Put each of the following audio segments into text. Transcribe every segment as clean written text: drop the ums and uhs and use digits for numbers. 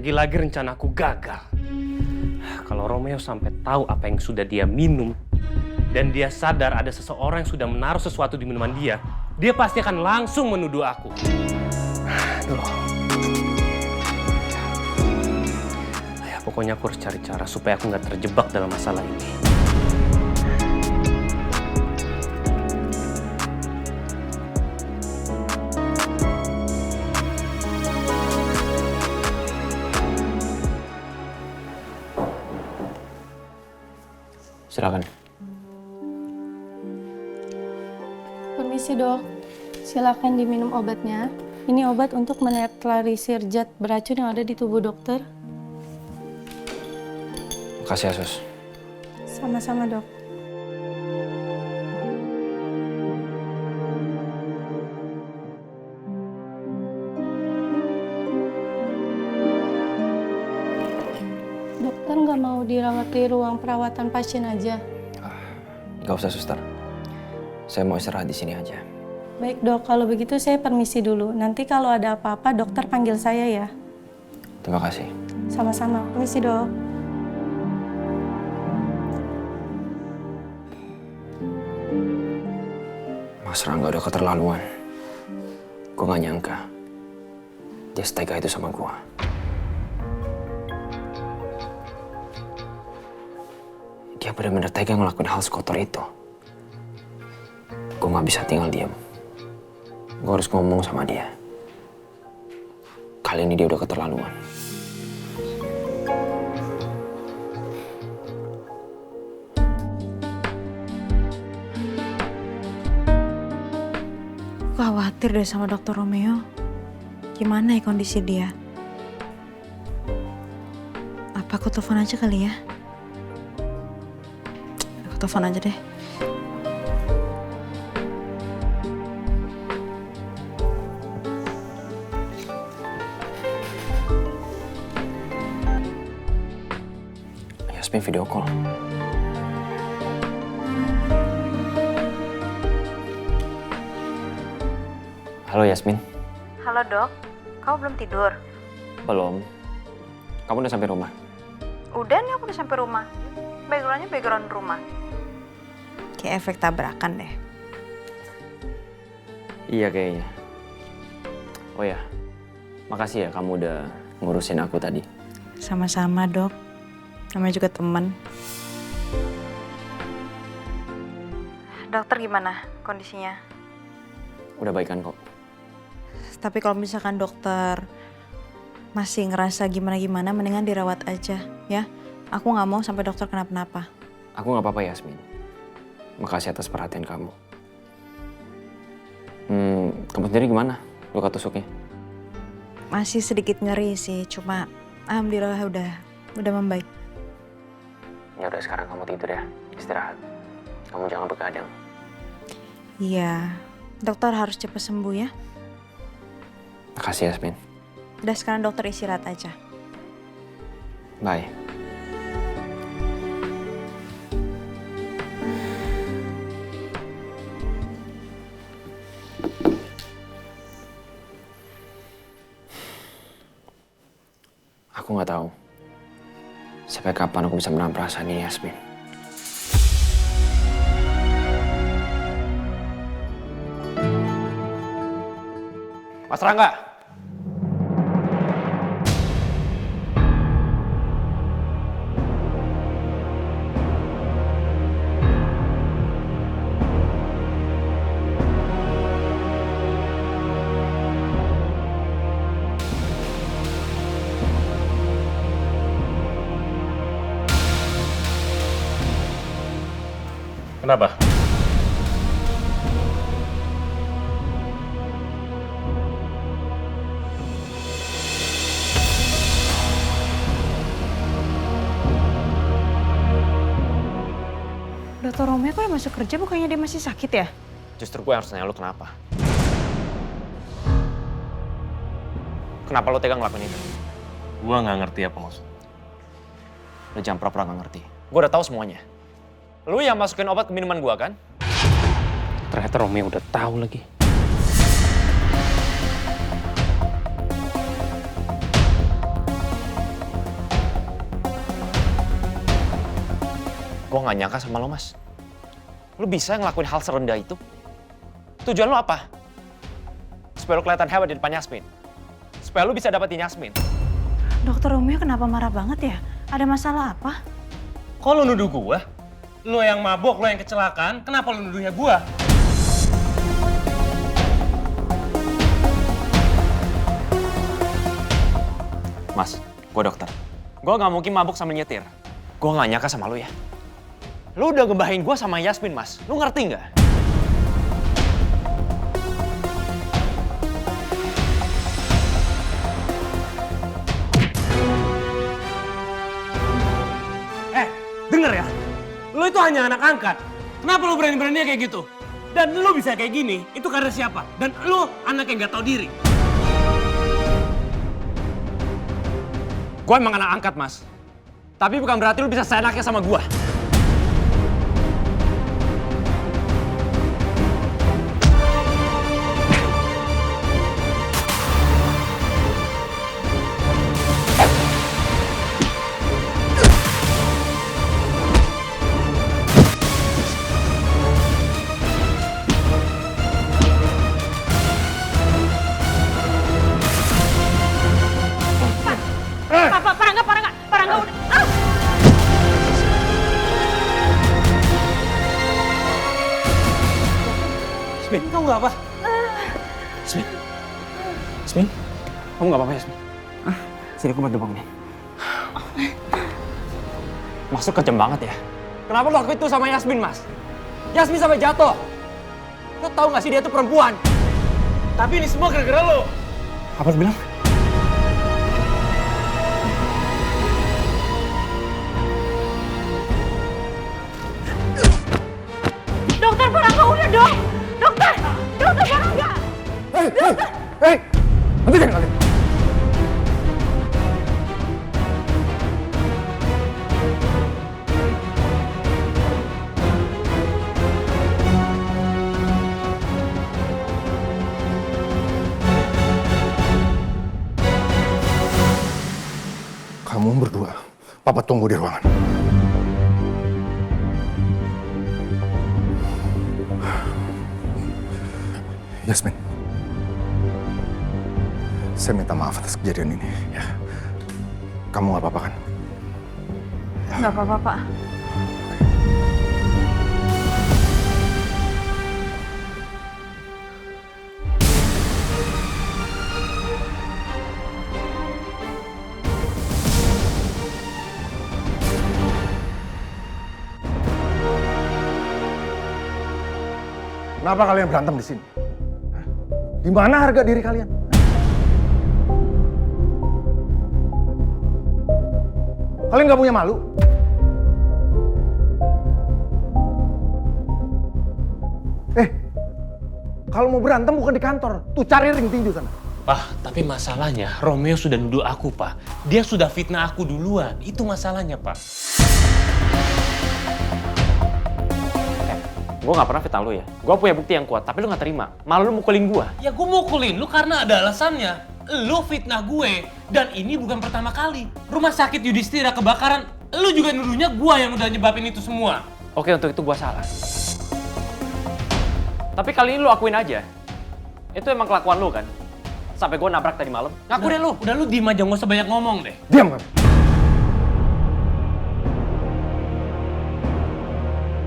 Lagi-lagi rencanaku gagal. Kalau Romeo sampai tahu apa yang sudah dia minum, dan dia sadar ada seseorang yang sudah menaruh sesuatu di minuman dia pasti akan langsung menuduh aku. Aduh. Ya, pokoknya aku harus cari cara supaya aku nggak terjebak dalam masalah ini. Silakan. Permisi dok, silakan diminum obatnya. Ini obat untuk menetralisir zat beracun yang ada di tubuh dokter. Makasih ya, Sus. Sama-sama dok. Dokter nggak mau dirawat di ruang perawatan pasien aja? Gak usah, Suster. Saya mau istirahat di sini aja. Baik dok, kalau begitu saya permisi dulu. Nanti kalau ada apa-apa dokter panggil saya ya. Terima kasih. Sama-sama, permisi dok. Mas Rangga udah keterlaluan. Gue gak nyangka dia setega itu sama gue. Dia benar-benar tega ngelakuin hal sekotor itu. Gue gak bisa tinggal diam. Gue harus ngomong sama dia. Kali ini dia udah keterlaluan. Khawatir deh sama Dokter Romeo. Gimana ya kondisi dia? Apa aku telepon aja kali ya? Aku telepon aja deh. Yasmin video call. Halo Yasmin. Halo dok, kamu belum tidur? Belum. Kamu udah sampai rumah? Udah nih, aku udah sampai rumah. Backgroundnya background rumah. Kayak efek tabrakan deh. Iya kayaknya. Oh ya, makasih ya kamu udah ngurusin aku tadi. Sama-sama dok. Namanya juga teman. Dokter gimana kondisinya? Udah baikan kok. Tapi kalau misalkan dokter masih ngerasa gimana-gimana, mendingan dirawat aja ya. Aku nggak mau sampai dokter kenapa-napa. Aku nggak apa-apa Yasmin. Makasih atas perhatian kamu. Kamu sendiri gimana? Luka tusuknya? Masih sedikit ngeri sih, cuma alhamdulillah udah membaik. Ya udah sekarang kamu tidur ya, istirahat. Kamu jangan begadang. Iya, dokter harus cepat sembuh ya. Makasih Yasmin. Udah sekarang dokter istirahat aja. Bye. Aku nggak tahu sampai kapan aku bisa menahan perasaan ini, Yasmin. Mas Rangga! Kenapa? Dokter Romeo kok udah masuk kerja, bukannya dia masih sakit ya? Justru gue harus nanya lu kenapa. Kenapa lo tega ngelakuin itu? Gua nggak ngerti apa maksud. Lo jangan pura-pura nggak ngerti. Gue udah tahu semuanya. Lu yang masukin obat ke minuman gua kan? Ternyata Romeo udah tahu lagi. Gue gak nyangka sama lo, Mas. Lo bisa ngelakuin hal serendah itu? Tujuan lo apa? Supaya lo kelihatan hebat di depan Yasmin. Supaya lo bisa dapetin Yasmin. Dokter Romeo kenapa marah banget ya? Ada masalah apa? Kok lu nuduh gua? Lu yang mabok, lu yang kecelakaan, kenapa lu nuduhnya gua? Mas, gue dokter. Gue gak mungkin mabuk sambil nyetir. Gue gak nyangka sama lo ya. Lo udah ngebahain gue sama Yasmin, Mas. Lo ngerti nggak? Denger ya, lu itu hanya anak angkat. Kenapa lu berani-beraninya kayak gitu? Dan lu bisa kayak gini, itu karena siapa? Dan lu anak yang gak tahu diri. Gue emang anak angkat, Mas. Tapi bukan berarti lo bisa seenaknya sama gue. Parangga udah. Ah! Yasmin, kamu gak apa? Yasmin. Yasmin. Kamu gak apa-apa, Yasmin? Sini aku bantu bangunin. Mas, lo kejam banget ya. Kenapa lo lakuin itu sama Yasmin, Mas? Yasmin sampai jatuh. Lo tau gak sih dia tuh perempuan? Tapi ini semua gara-gara lo. Apa lu bilang? Dokter Parangga udah dong. Dokter Parangga. Hei! Hentikan kalian! Kamu berdua, Papa tunggu di ruangan. Yasmin, saya minta maaf atas kejadian ini. Ya, kamu nggak apa-apa kan? Nggak apa-apa, Pak. Kenapa kalian berantem di sini? Hah? Di mana harga diri kalian? Kalian nggak punya malu? Kalau mau berantem bukan di kantor, tuh cari ring tinju sana. Pak, tapi masalahnya Romeo sudah nuduh aku, Pak. Dia sudah fitnah aku duluan. Itu masalahnya, Pak. Gue gak pernah fitnah lo ya. Gue punya bukti yang kuat, tapi lo gak terima. Malah lo mukulin gue. Ya gue mukulin lu karena ada alasannya. Lu fitnah gue. Dan ini bukan pertama kali. Rumah sakit Yudhistira kebakaran. Lu juga nuduhnya gue yang udah nyebabin itu semua. Oke, untuk itu gue salah. Tapi kali ini lo akuin aja. Itu emang kelakuan lo kan? Sampai gue nabrak tadi malam. Ngaku deh lo. Udah lu diem aja, gak usah banyak ngomong deh. Diam kamu.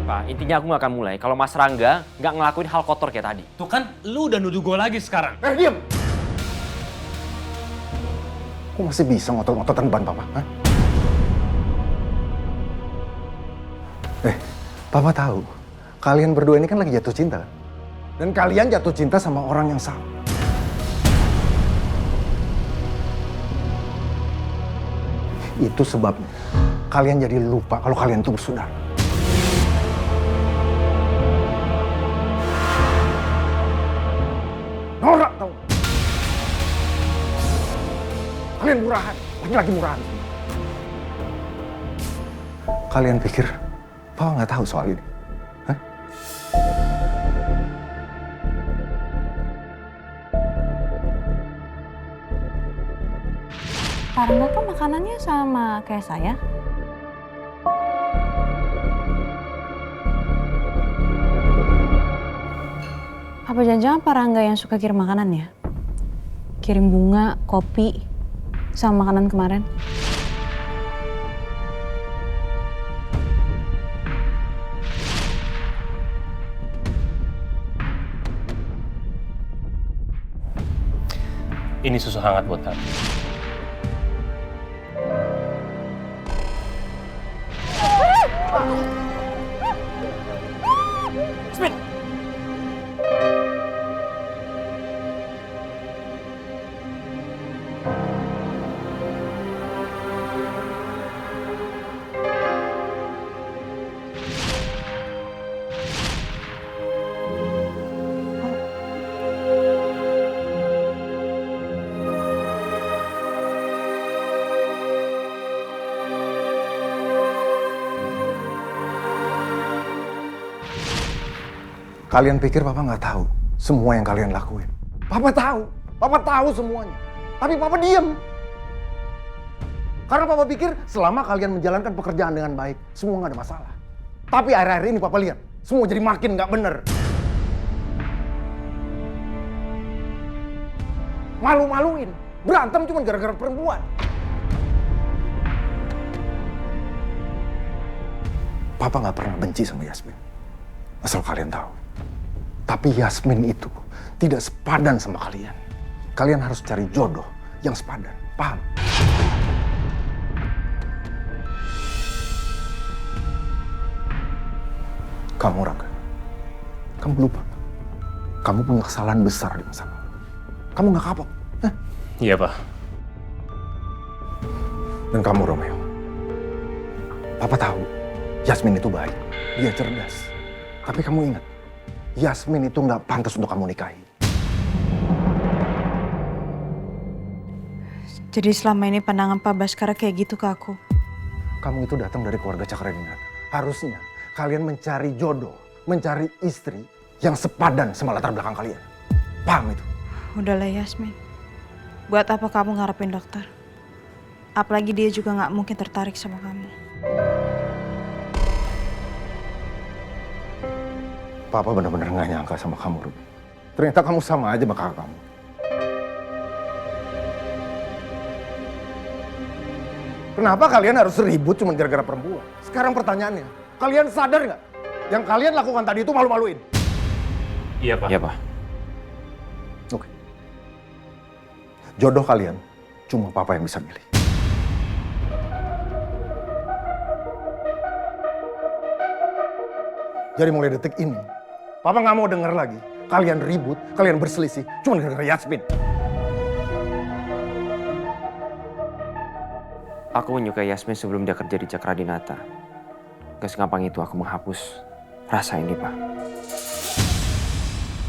Pak, intinya aku gak akan mulai kalau Mas Rangga gak ngelakuin hal kotor kayak tadi. Tuh kan, lu udah nuduh gue lagi sekarang. Diam! Kok masih bisa ngotot-ngototan depan Papa? Hah? Papa tahu. Kalian berdua ini kan lagi jatuh cinta. Dan kalian jatuh cinta sama orang yang salah. Itu sebabnya kalian jadi lupa kalau kalian itu bersaudara. Norak tau. Kalian murahan, laki-laki murahan. Kalian pikir Papa nggak tahu soal ini? Hah? Parangga kok makanannya sama kayak saya? Apa jangan-jangan Pak Rangga yang suka kirim makanan ya? Kirim bunga, kopi, sama makanan kemarin. Ini susu hangat buat kamu. Kalian pikir Papa nggak tahu semua yang kalian lakuin? Papa tahu semuanya. Tapi Papa diam. Karena Papa pikir selama kalian menjalankan pekerjaan dengan baik, semua nggak ada masalah. Tapi akhir-akhir ini Papa lihat, semua jadi makin nggak bener. Malu-maluin, berantem cuma gara-gara perempuan. Papa nggak pernah benci sama Yasmin. Asal kalian tahu. Tapi Yasmin itu tidak sepadan sama kalian. Kalian harus cari jodoh yang sepadan. Paham? Kamu Rangga, kamu lupa. Kamu punya kesalahan besar di masa lalu. Kamu nggak kapok. Hah? Iya, Pak. Dan kamu Romeo. Papa tahu Yasmin itu baik. Dia cerdas. Tapi kamu ingat, Yasmin itu nggak pantas untuk kamu nikahi. Jadi selama ini pandangan Pak Baskara kayak gitu ke aku. Kamu itu datang dari keluarga Cakradinata. Harusnya kalian mencari jodoh, mencari istri yang sepadan sama latar belakang kalian. Paham itu? Udahlah Yasmin. Buat apa kamu ngarepin dokter? Apalagi dia juga nggak mungkin tertarik sama kamu. Papa benar-benar nggak nyangka sama kamu, Ruby. Ternyata kamu sama aja sama kakak kamu. Kenapa kalian harus ribut cuma gara-gara perempuan? Sekarang pertanyaannya, kalian sadar nggak? Yang kalian lakukan tadi itu malu-maluin. Iya, Pak. Iya, Pak. Oke. Jodoh kalian cuma Papa yang bisa milih. Jadi mulai detik ini, Papa nggak mau denger lagi. Kalian ribut, kalian berselisih, cuma gara-gara Yasmin. Aku menyukai Yasmin sebelum dia kerja di Cakradinata. Gak segampang itu aku menghapus rasa ini, Pak.